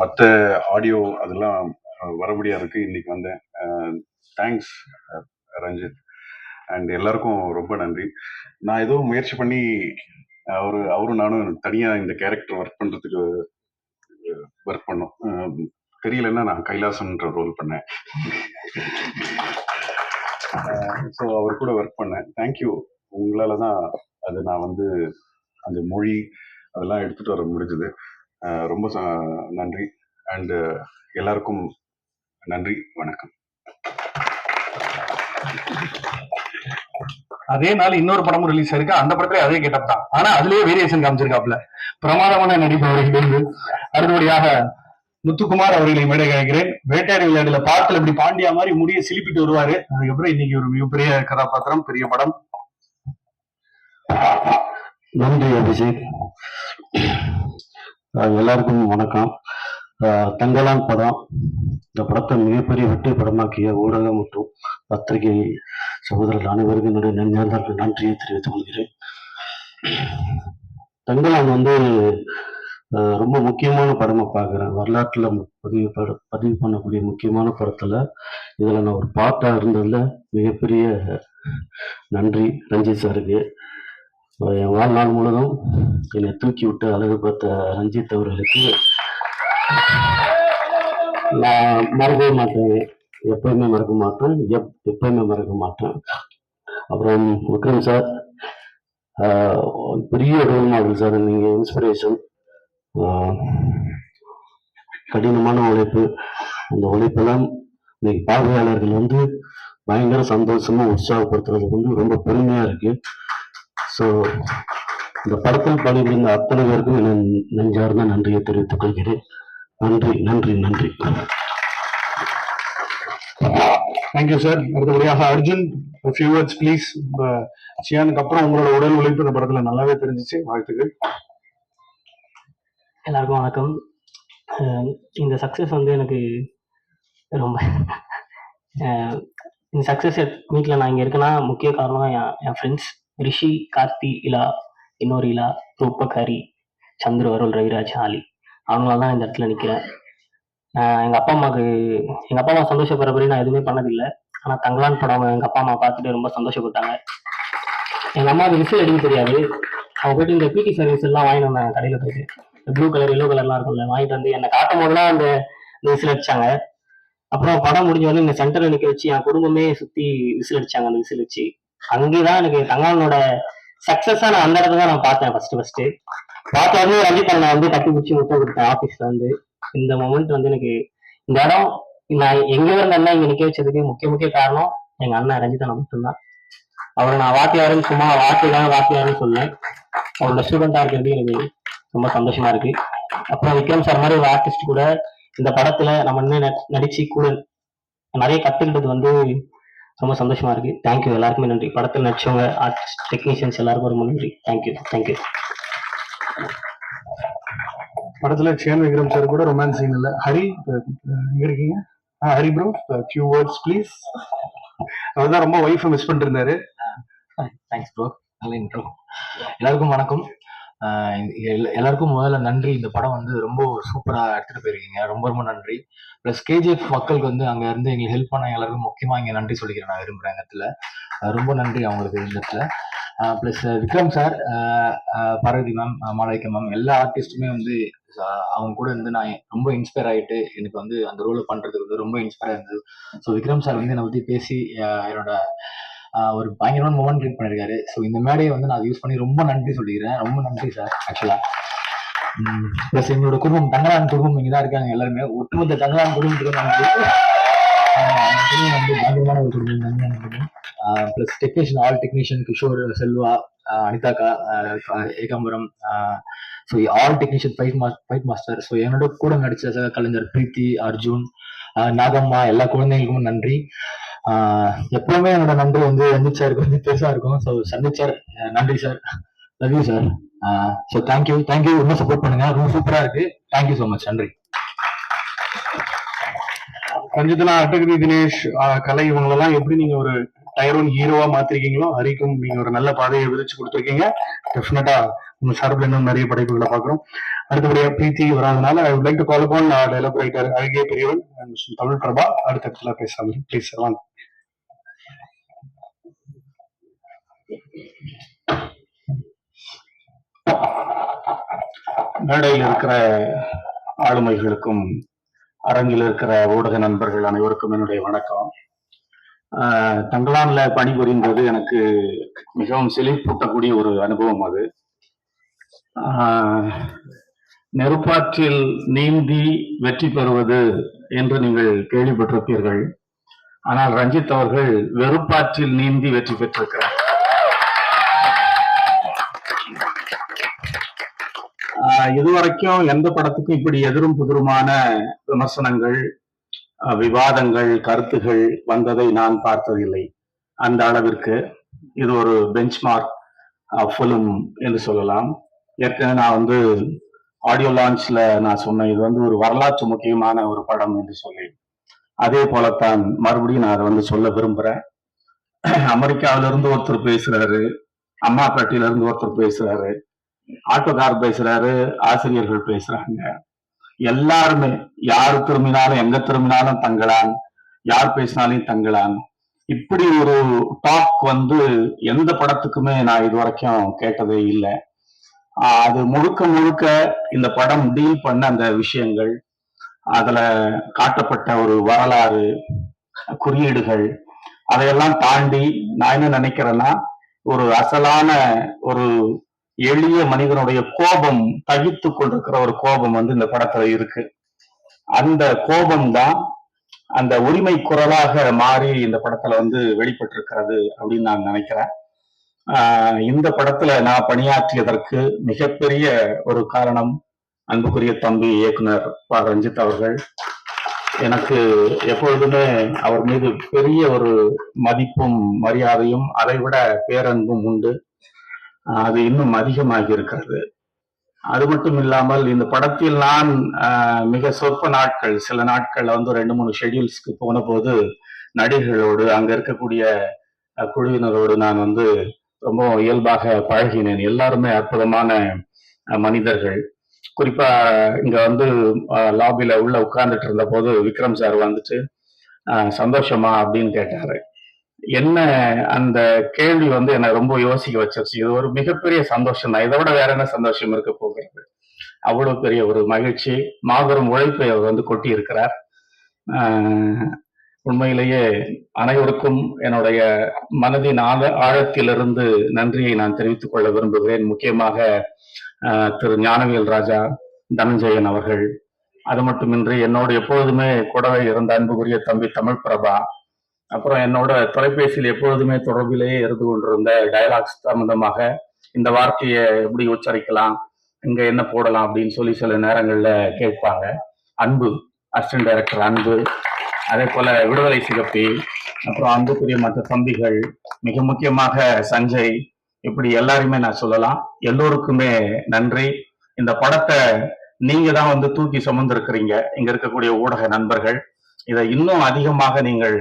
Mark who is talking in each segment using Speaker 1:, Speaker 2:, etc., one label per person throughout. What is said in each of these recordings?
Speaker 1: மற்ற ஆடியோ அதெல்லாம் வர முடியாதுக்கு இன்னைக்கு வந்தேன். தேங்க்ஸ் ரஞ்சித் அண்ட் எல்லாருக்கும் ரொம்ப நன்றி. நான் ஏதோ முயற்சி பண்ணி அவரும் நானும் தனியா இந்த கேரக்டர் ஒர்க் பண்ணோம். தெரியலன்னா நான் கைலாசம்ன்ற ரோல் பண்ணேன். ஸோ அவர் கூட ஒர்க் பண்ணேன். தேங்க்யூ. உங்களால தான் அது நான் அந்த மொழி அதெல்லாம் எடுத்துட்டு வர முடிஞ்சது. ரொம்ப நன்றி. அண்ட் எல்லாருக்கும் நன்றி, வணக்கம்.
Speaker 2: அதே நாள் இன்னொரு படமும் ரிலீஸ் ஆயிருக்கு. அந்த படத்துல அதே கெட்டப் தான், ஆனா அதுலயே வேரியேஷன் காமிச்சிருக்காப்ல. பிரமாதமான நடிப்பு அவர்களிருந்து. அடுத்தபடியாக முத்துக்குமார் அவர்களை மேடை கேட்கிறேன். வேட்டையாடி விளையாடுல பாட்டுல இப்படி பாண்டியா மாதிரி முடிய சிலிப்பிட்டு வருவாரு. அதுக்கப்புறம் இன்னைக்கு ஒரு மிகப்பெரிய கதாபாத்திரம், பெரிய படம்.
Speaker 3: நன்றி அபிஷேக். எல்லாருக்கும் வணக்கம். தங்கலான் படம், இந்த படத்தை மிகப்பெரிய வெற்றி படமாக்கிய ஊடகம் மற்றும் பத்திரிகை சகோதரர்கள் அனைவருக்கும் என்னுடைய நெஞ்சார்ந்த நன்றியை தெரிவித்துக் கொள்கிறேன். தங்கலான் ரொம்ப முக்கியமான படமா பார்க்குறேன். வரலாற்றுல பதிவு பண்ணக்கூடிய முக்கியமான படத்துல இதுல நான் ஒரு பாட்டா இருந்ததுல மிகப்பெரிய நன்றி ரஞ்சித் சாருக்கு. என் வாழ்நாள் முழுதும் என்னை தூக்கி விட்டு அழகு பார்த்த ரஞ்சித் அவர்களுக்கு நான் மறக்கவே மாட்டேன், எப்பயுமே மறக்க மாட்டேன், எப்பயுமே மறக்க மாட்டேன். அப்புறம் விக்ரம் சார், பெரிய ரோல் மாடல் சார், நீங்க இன்ஸ்பிரேஷன். கடினமான உழைப்பு, அந்த உழைப்பெல்லாம் இன்னைக்கு பார்வையாளர்கள் பயங்கர சந்தோஷமா உற்சாகப்படுத்துறது ரொம்ப பெருமையா இருக்கு. ஸோ இந்த படத்தில் பணிபுரிந்த அத்தனை பேருக்கும் என் நெஞ்சார்ந்த நன்றியை தெரிவித்துக் கொள்கிறேன். நன்றி நன்றி நன்றி.
Speaker 2: Thank you sir. அடுத்தபடியாக அர்ஜுன், ஃபியூ வேர்ட்ஸ் ப்ளீஸ். சியானுக்கு அப்புறம் உங்களோட உடல் உழைப்பு இந்த படத்துல நல்லாவே தெரிஞ்சிச்சு. வாழ்த்துக்கள்.
Speaker 4: எல்லாருக்கும் வணக்கம். இந்த சக்ஸஸ் எனக்கு ரொம்ப இந்த சக்ஸஸ் மீட்டில் நான் இங்கே இருக்கேன்னா முக்கிய காரணம் என் ஃப்ரெண்ட்ஸ் ரிஷி, கார்த்தி, இலா, இன்னொரு இலா, ரூபக், சந்துரு, அருள், ரவிராஜ், ஆலி, அவங்களால தான் இந்த இடத்துல நிற்கிறேன். எங்கள் அப்பா அம்மா சந்தோஷப்படுறபடி நான் எதுவுமே பண்ணதில்லை. ஆனால் தங்கலான் படம் எங்கள் அப்பா அம்மா பார்த்துட்டு ரொம்ப சந்தோஷப்பட்டாங்க. எங்கள் அம்மாவுக்கு விசில் அடிக்க தெரியாது. அவங்க போயிட்டு இந்த பிடி சர்வீஸ் எல்லாம் வாங்கிட்டு வந்தாங்க கடையில் போயிட்டு. ப்ளூ கலர் எல்லோ கலர்லாம் இருக்கும்ல, வாங்கிட்டு வந்து என்னை காட்டும் போதுலாம் அந்த விசில் அடிச்சாங்க. அப்புறம் படம் முடிஞ்ச இந்த சென்டரில் நிற்க வச்சு என் குடும்பமே சுற்றி விசில் அடிச்சாங்க. அந்த விசில் வச்சு அங்கேதான் எனக்கு தங்கலானோட சக்ஸஸா நான் அந்த இடத்துல தான் நான் பார்த்தேன். ஃபர்ஸ்ட் பார்த்த ரஞ்சித் நான் கட்டி பிடிச்சி முட்டை கொடுத்தேன் ஆஃபீஸ்ல இந்த மொமெண்ட் எனக்கு இந்த இடம் நான் எங்க இருந்தேன்னா இங்க நிக்க வச்சதுக்கு முக்கிய காரணம் எங்க அண்ணன் ரஞ்சித் அண்ணன் மட்டும்தான். அவரை நான் வாத்தியாருன்னு சும்மா வாத்தியாருன்னு சொன்னேன். அவரோட ஸ்டூடெண்டா இருக்கிறது எனக்கு ரொம்ப சந்தோஷமா இருக்கு. அப்புறம் விக்ரம் சார் மாதிரி ஒரு ஆர்டிஸ்ட் கூட இந்த படத்துல நம்ம இன்னும் நடிச்சு கூட நிறைய கத்துக்கிட்டது ரொம்ப சந்தோஷமா இருக்கு. தேங்க்யூ, எல்லாருக்குமே நன்றி. படத்தில் நடிச்சவங்க, ஆர்டிஸ்ட், டெக்னீஷியன்ஸ் எல்லாருக்கும் ரொம்ப நன்றி. தேங்க்யூ.
Speaker 2: படத்துல சியான் விக்ரம் சார் கூட ரொமான்ஸ் சீன் இல்ல. ஹரி எங்க இருக்கீங்க? Hari bro, few words please. அவர்தான் ரொம்ப வைஃப் மிஸ் பண்ணிட்டு இருந்தாரு.
Speaker 5: தேங்க்ஸ் ப்ரோ, நல்ல இன்ட்ரோ. எல்லாருக்கும் வணக்கம். எல்லாருக்கும் முதல்ல நன்றி. இந்த படம் ரொம்ப சூப்பரா எடுத்துட்டு போயிருக்கீங்க, ரொம்ப நன்றி. பிளஸ் கேஜிஎஃப் மக்களுக்கு அங்க இருந்து எங்களுக்கு ஹெல்ப் பண்ண எல்லாருக்கும் முக்கியமா இங்க நன்றி சொல்லிக்கிறேன். நான் விரும்புறேன் இந்த இடத்துல ரொம்ப நன்றி அவங்களுக்கு இந்த இடத்துல. Plus Vikram sir, Parvathi ma'am, Malavika ma'am, எல்லா ஆர்டிஸ்டுமே அவங்க கூட நான் ரொம்ப இன்ஸ்பயர் ஆகிட்டு எனக்கு அந்த ரோலை பண்றதுக்கு ரொம்ப இன்ஸ்பயர் இருந்தது. ஸோ விக்ரம் சார் என்னை பத்தி பேசி என்னோட ஒரு பயங்கரமான மூமெண்ட் கிரியேட் பண்ணிருக்காரு. ஸோ இந்த மேடையை நான் அதை யூஸ் பண்ணி ரொம்ப நன்றி சொல்லிக்கிறேன். ரொம்ப நன்றி சார். ஆக்சுவலா பிளஸ் எங்களோட குடும்பம், தங்கலான் குடும்பம் இங்கதான் இருக்காங்க எல்லாருமே. ஒட்டுமொத்த தங்கலான் குடும்பத்துக்கு நன்றி. பயங்கரமான ஒரு குடும்பம் தங்கலான் குடும்பம். Plus technician, all technician, Kishore, Selva, அனிதாக்கா, Ekambaram, so all technician, fight master. So என்னோட கூட நடிச்ச கலைஞர் பிரீத்தி, அர்ஜுன், நாகம்மா, எல்லா குழந்தைங்களுக்கும் நன்றி. எப்பவுமே என்னோட நன்றி ரஞ்சித் சாருக்கு பெருசா இருக்கும். ஸோ சந்தித் சார், நன்றி sir, love you sir. So thank you. இன்னும் சப்போர்ட் பண்ணுங்க, ரொம்ப சூப்பரா இருக்கு. தேங்க்யூ ஸோ மச், நன்றி.
Speaker 2: ரஞ்சித்னா, அட்டகிரி தினேஷ், கலை, இவங்களெல்லாம் எப்படி நீங்க ஒரு டயர் 1 ஹீரோவா மாத்திருக்கீங்களோ ஹரிக்கும் நீங்க ஒரு நல்ல பாதையை விரிச்சு கொடுத்துருக்கீங்க. டெஃபினட்டா உங்க சார்பில் இன்னும் நிறைய படைப்புகளை பாக்குறோம். அடுத்தபடியா பிரீத்தி வராதனால I would like to call upon dialogue writer அழகிய பெரியவன் தமிழ் பிரபா அடுத்த இடத்துல பேசாமல் ப்ளீஸ் வாங்க. மேடையில் இருக்கிற ஆளுமைகளுக்கும் அரங்கில் இருக்கிற ஊடக நண்பர்கள் அனைவருக்கும் என்னுடைய வணக்கம். தங்கலான்ல பணிபுரிந்தது எனக்கு மிகவும் சிலிர்ப்பூட்டக்கூடிய ஒரு அனுபவம். அது நெருப்பாற்றில் நீந்தி வெற்றி பெறுவது என்று நீங்கள் கேள்விப்பட்டிருப்பீர்கள். ஆனால் ரஞ்சித் அவர்கள் வெறுப்பாற்றில் நீந்தி வெற்றி பெற்றிருக்கிறார். இதுவரைக்கும் எந்த படத்துக்கும் இப்படி எதிரும் புதிருமான விமர்சனங்கள், விவாதங்கள், கருத்துகள் வந்ததை நான் பார்த்ததில்லை. அந்த அளவிற்கு இது ஒரு பெஞ்ச்மார்க் ஃபிலிம் என்று சொல்லலாம். ஏற்கனவே நான் ஆடியோ லான்ச்ல நான் சொன்னேன், இது ஒரு வரலாற்று முக்கியமான ஒரு படம் என்று சொல்லி. அதே போலத்தான் மறுபடியும் நான் அதை சொல்ல விரும்புறேன். அமெரிக்காவிலிருந்து ஒருத்தர் பேசுறாரு, அம்மாப்பேட்டையில இருந்து ஒருத்தர் பேசுறாரு, ஆட்டோகார் பேசுறாரு, ஆசிரியர்கள் பேசுறாங்க. எல்லாருமே யாரு திரும்பினாலும் எங்க திரும்பினாலும் தங்கலான், யார் பேசினாலும் தங்கலான். இப்படி ஒரு டாக் எந்த படத்துக்குமே நான் இது வரைக்கும் கேட்டதே இல்லை. அது முழுக்க முழுக்க இந்த படம் டீல் பண்ண அந்த விஷயங்கள், அதுல காட்டப்பட்ட ஒரு வரலாறு, குறியீடுகள், அதையெல்லாம் தாண்டி நான் என்ன நினைக்கிறேன்னா, ஒரு அசலான ஒரு எளிய மனிதனுடைய கோபம், தகித்து கொண்டிருக்கிற ஒரு கோபம் இந்த படத்துல இருக்கு. அந்த கோபம் தான் அந்த உரிமை குரலாக மாறி இந்த படத்துல வெளிப்பட்டிருக்கிறது அப்படின்னு நான் நினைக்கிறேன். இந்த படத்துல நான் பணியாற்றியதற்கு மிகப்பெரிய ஒரு காரணம் அன்புக்குரிய தம்பி இயக்குனர் ப. ரஞ்சித் அவர்கள். எனக்கு எப்பொழுதுமே அவர் மீது பெரிய ஒரு மதிப்பும் மரியாதையும் அதைவிட பேரன்பும் உண்டு. அது இன்னும் அதிகமாகி இருக்கிறது. அது மட்டும் இல்லாமல் இந்த படத்தில் நான் மிக சொற்ப நாட்கள், சில நாட்கள் 2-3 ஷெட்யூல்ஸ்க்கு போன போது நடிகர்களோடு, அங்க இருக்கக்கூடிய குழுவினரோடு நான் ரொம்ப இயல்பாக பழகினேன். எல்லாருமே அற்புதமான மனிதர்கள். குறிப்பா இங்க லாபில உள்ள உட்கார்ந்துட்டு இருந்த போது விக்ரம் சார் சந்தோஷமா அப்படின்னு கேட்டாரு. என்ன அந்த கேள்வி என்னை ரொம்ப யோசிக்க வச்சிருச்சு. இது ஒரு மிகப்பெரிய சந்தோஷம் தான். இதை விட வேற என்ன சந்தோஷம் இருக்க போகிறது? அவ்வளவு பெரிய ஒரு மகிழ்ச்சி, மாபெரும் உழைப்பை அவர் கொட்டி இருக்கிறார். உண்மையிலேயே அனைவருக்கும் என்னுடைய மனதின் ஆழத்திலிருந்து நன்றியை நான் தெரிவித்துக் கொள்ள விரும்புகிறேன். முக்கியமாக திரு ஞானவேல் ராஜா, தனஞ்சயன் அவர்கள், அது மட்டுமின்றி என்னோடு எப்பொழுதுமே கூடவே இருந்த அன்புக்குரிய தம்பி தமிழ் பிரபா, அப்புறம் என்னோட தொலைபேசியில் எப்பொழுதுமே தொடர்பிலேயே இருந்து கொண்டிருந்த டயலாக்ஸ் சம்பந்தமாக இந்த வார்த்தையை எப்படி உச்சரிக்கலாம், இங்க என்ன போடலாம் அப்படின்னு சில நேரங்கள்ல கேட்பாங்க. அன்பு, அசிஸ்டன்ட் டைரக்டர் அன்பு, அதே போல விடுதலை சிகப்பி, அப்புறம் அன்புக்குரிய மற்ற தம்பிகள், மிக முக்கியமாக சஞ்சய், இப்படி எல்லாருமே நான் சொல்லலாம். எல்லோருக்குமே நன்றி. இந்த படத்தை நீங்க தான் தூக்கி சுமந்திருக்கிறீங்க, இங்க இருக்கக்கூடிய ஊடக நண்பர்கள். இதை இன்னும் அதிகமாக நீங்கள்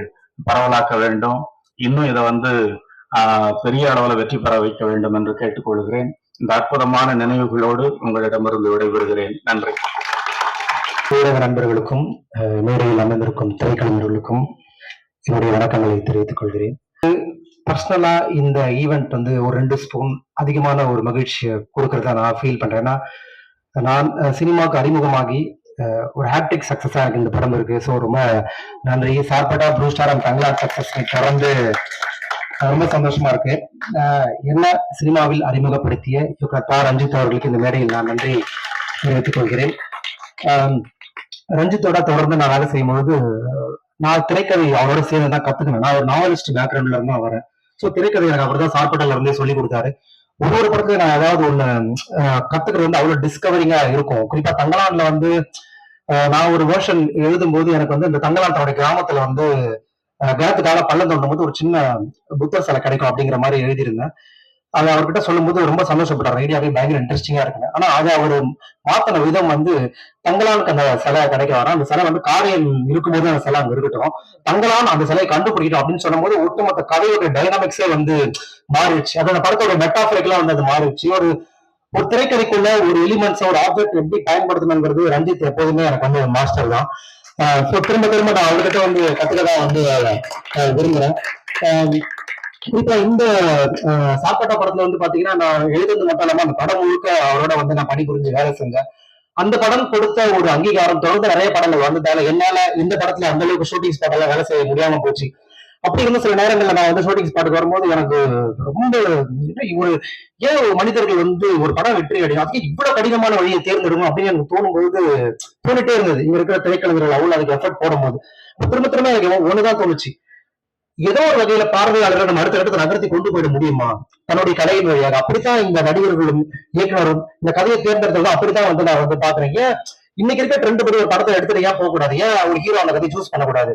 Speaker 2: பரவலாக்க வேண்டும். இன்னும் இதை பெரிய அளவில் வெற்றி பெற வைக்க வேண்டும் என்று கேட்டுக்கொள்கிறேன். இந்த அற்புதமான நினைவுகளோடு உங்களிடமிருந்து விடைபெறுகிறேன். நன்றி.
Speaker 6: ஊடக நண்பர்களுக்கும் மேடையில் அமர்ந்திருக்கும் திரைக்கலைஞர்களுக்கும் என்னுடைய வணக்கங்களை தெரிவித்துக் கொள்கிறேன். பர்சனலா இந்த ஈவெண்ட் ஒரு 2 ஸ்பூன் அதிகமான ஒரு மகிழ்ச்சியை கொடுக்கறதா நான் ஃபீல் பண்றேன். ஏன்னா நான் சினிமாவுக்கு அறிமுகமாகி ஒரு ஹேப்டிக் சக்சஸா எனக்கு இந்த படம் இருக்கு. ஸோ ரொம்ப நன்றி. Sarpatta blue star and Thangalaan success தொடர்ந்து ரொம்ப சந்தோஷமா இருக்கு. என்ன சினிமாவில் அறிமுகப்படுத்திய இயக்குனர் ப. ரஞ்சித் அவர்களுக்கு இந்த மேடையில் நான் நன்றி தெரிவித்துக் கொள்கிறேன். ரஞ்சித்தோட தொடர்ந்து நான் வேலை செய்யும் பொழுது நான் திரைக்கதை அவரோட சேர்ந்து தான் கத்துக்கினேன். நான் ஒரு நாவலிஸ்ட் பேக்ரவுண்ட்ல இருந்தா வரேன். ஸோ திரைக்கதை எனக்கு அவர் தான் சார்பட்டால இருந்தே சொல்லி கொடுத்தாரு. ஒவ்வொரு படத்துலயும் நான் ஏதாவது ஒண்ணு கத்துக்கிறது அவ்வளவு டிஸ்கவரிங்கா இருக்கும். குறிப்பா தங்கலான்ல நான் ஒரு வேர்ஷன் எழுதும் போது எனக்கு இந்த தங்கலான் தன்னுடைய கிராமத்துல கிணத்துக்காக பள்ளம் தோண்டும் போது ஒரு சின்ன புத்தர் சிலை கிடைக்கும் அப்படிங்கிற மாதிரி எழுதியிருந்தேன். அதை அவர்கிட்ட சொல்லும்போது ரொம்ப சந்தோஷப்பட்டார். ஐடியாவே பயங்கர இன்ட்ரெஸ்டிங்கா இருக்குங்க. ஆனா அதை அவர் மாத்தின விதம் வந்து தங்கலானுக்கு அந்த சிலை கிடைக்க வர அந்த சிலை வந்து காரியம் இருக்கும்போது அந்த சிலை அங்க இருக்கட்டும், தங்கலான் அந்த சிலையை கண்டுபிடிக்கணும் அப்படின்னு சொல்லும்போது ஒட்டுமொத்த கதையோட டைனாமிக்ஸே வந்து மாறிடுச்சு. அது அந்த படத்தோட மெட்டாஃபரிக்கெல்லாம் வந்து அது மாறிடுச்சு. ஒரு ஒரு திரைக்கதைக்குள்ள ஒரு எலிமெண்ட்ஸ் ஒரு ஆப்ஜெக்ட் எப்படி பயன்படுத்தணுங்கிறது ரஞ்சித் எப்போதுமே எனக்கு வந்து மாஸ்டர் தான். திரும்ப திரும்ப நான் அவர்கிட்ட வந்து கத்துக்கதான் வந்து விரும்புறேன். இப்ப இந்த சாப்பாட்டா படத்துல வந்து பாத்தீங்கன்னா நான் எழுதுறது மட்டும் இல்லாம அந்த படம் முழுக்க அவரோட வந்து நான் பணிபுரிஞ்சு வேலை செஞ்சேன். அந்த படம் கொடுத்த ஒரு அங்கீகாரம் தொடர்ந்து நிறைய படங்கள் வந்ததால என்னால இந்த படத்துல அந்த அளவுக்கு ஷூட்டிங் ஸ்பாட் எல்லாம் வேலை செய்ய முடியாம போச்சு. அப்படி இருந்த சில நேரங்கள்ல நான் வந்து ஷூட்டிங் ஸ்பாட்டுக்கு வரும்போது எனக்கு ரொம்ப ஒரு ஏன் ஒரு மனிதர்கள் வந்து ஒரு படம் வெற்றி அடையும் அதுக்கு இவ்வளவு கடினமான வழியை தேர்ந்தெடுக்கும் அப்படின்னு எனக்கு தோணும்போது தோணிட்டே இருந்தது. இங்க இருக்கிற திரைக்கலைஞர்கள் அவ்வளவு அதுக்கு எஃபர்ட் போடும்போது திரும்ப திரும்ப எனக்கு ஒண்ணுதான் தோணுச்சு. ஏதோ ஒரு வகையில பார்வையாளர்கள் நம்ம அடுத்த இடத்துல நகர்த்தி கொண்டு போயிட முடியுமா தன்னுடைய கலையின் வழியாக. அப்படித்தான் இந்த நடிகர்களும் இயக்குனரும் இந்த கதையை தேர்ந்தெடுத்ததும் அப்படித்தான் வந்து நான் வந்து பாக்குறேன். ஏன் இன்னைக்கு இருக்க ட்ரெண்ட் படி ஒரு படத்தை எடுத்துட்டு ஏன் போகக்கூடாது, ஏன் அவங்க ஹீரோ அந்த கதையை சூஸ் பண்ணக்கூடாது,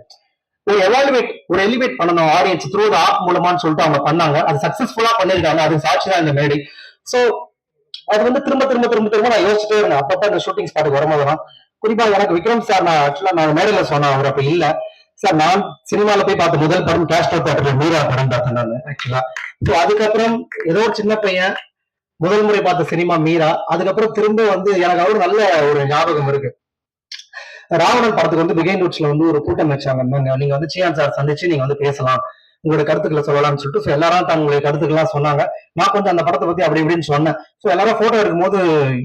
Speaker 6: ஒரு எலிவேட் பண்ணணும் ஆடியன்ஸ் த்ரூ ஆப் மூலமான்னு சொல்லிட்டு அவங்க பண்ணாங்க. அது சக்சஸ்ஃபுல்லா பண்ணிருக்காங்க. அது சாட்சி தான் இந்த மேடை. சோ அது வந்து திரும்ப திரும்ப திரும்ப திரும்ப நான் யோசிச்சுட்டே இருந்தேன் அப்பப்ப இந்த ஷூட்டிங் ஸ்பாட்டுக்கு வரும்போதுதான். குறிப்பா எனக்கு விக்ரம் சார் நான் ஆக்சுவலா நான் மேடையில சொன்னேன், அவர் அப்ப இல்ல சார். நான் சினிமால போய் பார்த்த முதல் படம் கேஸ்டோ தேட்டர்ல மீரா படம் பார்த்தேன் நான் ஆக்சுவலா. ஸோ அதுக்கப்புறம் ஏதோ ஒரு சின்ன பையன் முதல் முறை பார்த்த சினிமா மீரா. அதுக்கப்புறம் திரும்ப வந்து எனக்கு அவரு நல்ல ஒரு ஞாபகம் இருக்கு. ராவணன் படத்துக்கு வந்து பிகைன் ரூட்ஸ்ல வந்து ஒரு கூட்டம் வச்சாங்க. நீங்க வந்து சியான் சார் சந்திச்சு நீங்க வந்து பேசலாம், உங்களோட கருத்துக்களை சொல்லலாம்னு சொல்லிட்டு எல்லாரும் தங்களுடைய கருத்துக்கள்லாம் சொன்னாங்க. நான் கொஞ்சம் அந்த படத்தை பத்தி அப்படி இப்படின்னு சொன்னேன். ஸோ எல்லாரும் போட்டோ எடுக்கும்போது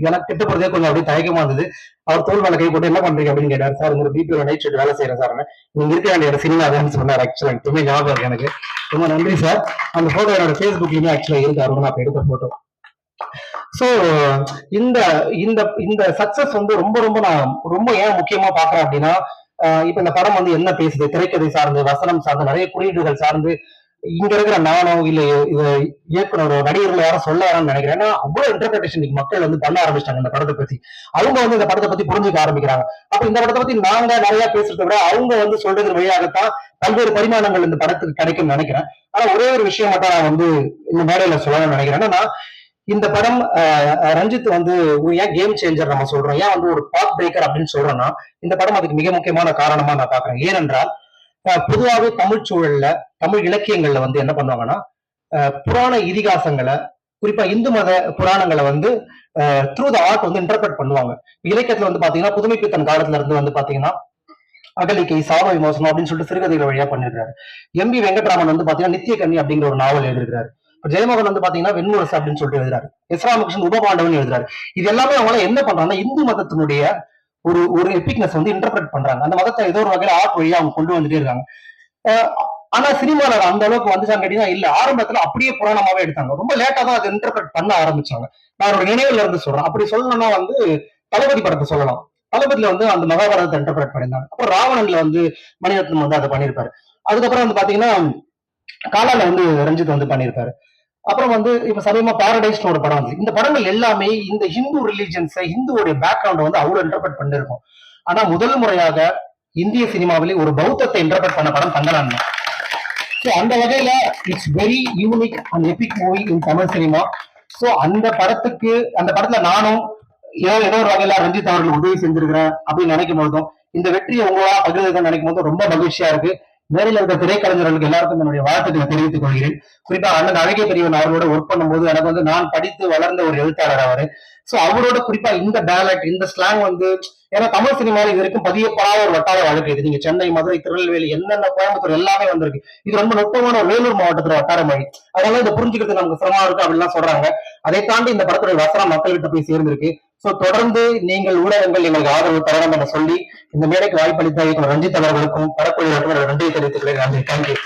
Speaker 6: எனக்கு கிட்ட போறதே கொஞ்சம் அப்படியே தயக்கமா இருந்தது. அவர் தோல் மேல கை போட்டு என்ன பண்றீங்க அப்படின்னு கேட்டார். சார் உங்க பிபிஓ நைட் ஷூட் வேலை செய்யறேன் சார், நீங்க இருக்க வேண்டிய சினிமா தான் சொன்னார். ஆக்சுவலா எப்பவுமே ஞாபகம் இருக்கு எனக்கு. ரொம்ப நன்றி சார். அந்த போட்டோ என்னோட ஃபேஸ்புக்லயுமே ஆக்சுவலா இருக்கு, அவரோட நான் எடுத்த போட்டோ. சோ இந்த இந்த இந்த சக்சஸ் வந்து ரொம்ப ரொம்ப நான் ரொம்ப ஏன் முக்கியமா பாக்குறேன் அப்படின்னா, இப்ப இந்த படம் வந்து என்ன பேசுது, திரைக்கதை சார்ந்து, வசனம் சார்ந்து, நிறைய குறியீடுகள் சார்ந்து இங்க இருக்கிற நானோ இல்ல இயக்குனரோ நடிகர்கள் யாரும் சொல்ல வரான்னு நினைக்கிறேன். ஏன்னா அவ்வளவு இன்டர்பிரேஷன் மக்கள் வந்து பண்ண ஆரம்பிச்சிட்டாங்க இந்த படத்தை பத்தி. அவங்க வந்து இந்த படத்தை பத்தி புரிஞ்சுக்க ஆரம்பிக்கிறாங்க. அப்ப இந்த படத்தை பத்தி நாங்க நிறைய பேசுறதை விட அவங்க வந்து சொல்றது வழியாகத்தான் பல்வேறு பரிமாணங்கள் இந்த படத்துக்கு கிடைக்கும்னு நினைக்கிறேன். ஆனா ஒரே ஒரு விஷயம் மட்டும் நான் வந்து இந்த மேடையில சொல்லணும்னு நினைக்கிறேன். ஏன்னா இந்த படம் ரஞ்சித் வந்து ஏன் கேம் சேஞ்சர் நம்ம சொல்றோம், ஏன் வந்து ஒரு பாத் பிரேக்கர் அப்படின்னு சொல்றோம்னா இந்த படம் அதுக்கு மிக முக்கியமான காரணமா நான் பாக்குறேன். ஏனென்றால் பொதுவாகவே தமிழ் சூழல்ல தமிழ் இலக்கியங்கள்ல வந்து என்ன பண்ணுவாங்கன்னா புராண இதிகாசங்களை குறிப்பா இந்து மத புராணங்களை வந்து த்ரூ த ஆர்ட் வந்து இன்டர்பிரட் பண்ணுவாங்க. இலக்கியத்துல வந்து பாத்தீங்கன்னா புதுமைப்பித்தன் காலத்துல இருந்து வந்து பாத்தீங்கன்னா அகலிக்கை, சாப விமோசனம் அப்படின்னு சொல்லிட்டு சிறுகதைகள் வழியா பண்ணிருக்காரு. எம்பி வெங்கட்ராமன் வந்து பாத்தீங்கன்னா நித்திய கன்னி அப்படிங்கிற ஒரு நாவல் எழுதிருக்காரு. ஜெயமோகன் வந்து பாத்தீங்கன்னா வெண்முரசு அப்படின்னு சொல்லிட்டு எழுதுறாரு. எஸ் ராமகிருஷ்ணன் உபபாண்டவன் எழுதுறாரு. இது எல்லாமே அவங்க என்ன பண்றாங்கன்னா இந்து மதத்தினுடைய ஒரு ஒரு எபிக்னஸ் வந்து இன்டர்பிரட் பண்றாங்க. அந்த மதத்தை ஏதோ ஒரு வகையில ஆர்ட் வழியா அவங்க கொண்டு வந்துட்டே இருக்காங்க. ஆனா சினிமால அந்த அளவுக்கு வந்துச்சான்னு கேட்டீங்கன்னா இல்ல. ஆரம்பத்துல அப்படியே புராணமாவே எடுத்தாங்க. ரொம்ப லேட்டா தான் அதை இன்டர்பிரட் பண்ண ஆரம்பிச்சாங்க. நான் ஒரு நினைவுல இருந்து சொல்றேன். அப்படி சொல்லணும்னா வந்து தளபதி படத்தை சொல்லலாம். தளபதியில வந்து அந்த மகாபாரதத்தை இன்டர்பிரட் பண்ணியிருந்தாங்க. அப்புறம் ராவணன்ல வந்து மணிரத்னம் வந்து அதை பண்ணியிருப்பாரு. அதுக்கப்புறம் வந்து பாத்தீங்கன்னா காலால வந்து ரஞ்சித் வந்து பண்ணியிருப்பாரு. அப்புறம் வந்து இப்ப சமயமா பாரடைஸ்னு ஒரு படம் வந்து இந்த படங்கள் எல்லாமே இந்த ஹிந்து ரிலிஜன்ஸை ஹிந்துவோடைய பேக்ரவுண்ட் வந்து அவ்வளவு இன்டர்பிரட் பண்ணிருக்கும். ஆனா முதல் முறையாக இந்திய சினிமாவிலே ஒரு பௌத்தத்தை இன்டர்பிரட் பண்ண படம் தங்கலான். அந்த வகையில it's very unique and Epic movie in Tamil cinema. So அந்த படத்துல நானும் ஏதோ ஒரு வகையில ரஞ்சித் அவர்கள் உதவி செஞ்சிருக்கிறேன் அப்படின்னு நினைக்கும் போதும் இந்த வெற்றியை உங்களா பகிர்ந்து நினைக்கும் போதும் ரொம்ப மகிழ்ச்சியா இருக்கு. நேரில் இருக்க திரைக்கலைஞர்களுக்கு எல்லாருக்கும் என்னுடைய வாழ்த்துக்களை தெரிவித்துக் கொள்கிறேன். குறிப்பா அண்ணன் அழகிய பெரியவன் அவரோட ஒர்க் பண்ணும்போது எனக்கு வந்து நான் படித்து வளர்ந்த ஒரு எழுத்தாளர் அவரு. சோ அவரோட குறிப்பா இந்த டயலக்ட் இந்த ஸ்லாங் வந்து ஏன்னா தமிழ் சினிமாவில் இது வரைக்கும் பதியப்படாத ஒரு வட்டார வழக்கு. இது நீங்க சென்னை, மதுரை, திருநெல்வேலி என்னென்ன கோயம்புத்தூர் எல்லாமே வந்திருக்கு. இது ரொம்ப நுட்பமான ஒரு வேலூர் மாவட்டத்துல வட்டார மொழி. அதனால இதை புரிஞ்சுக்கிறது நமக்கு சிரமமா இருக்கு அப்படின்லாம் சொல்றாங்க. அதை தாண்டி இந்த படத்துடைய வசனம் மக்கள்கிட்ட போய் சேர்ந்திருக்கு. சோ தொடர்ந்து நீங்கள் ஊடகங்கள் எங்களுக்கு ஆதரவு தரணும் என சொல்லி இந்த மேடைக்கு வாய்ப்பளித்த ரஞ்சித் அவர்களுக்கும் படக்குழுவினருக்கும் நன்றியை தெரிவித்துக் கொள்கிறேன். நன்றி. தேங்க்யூ.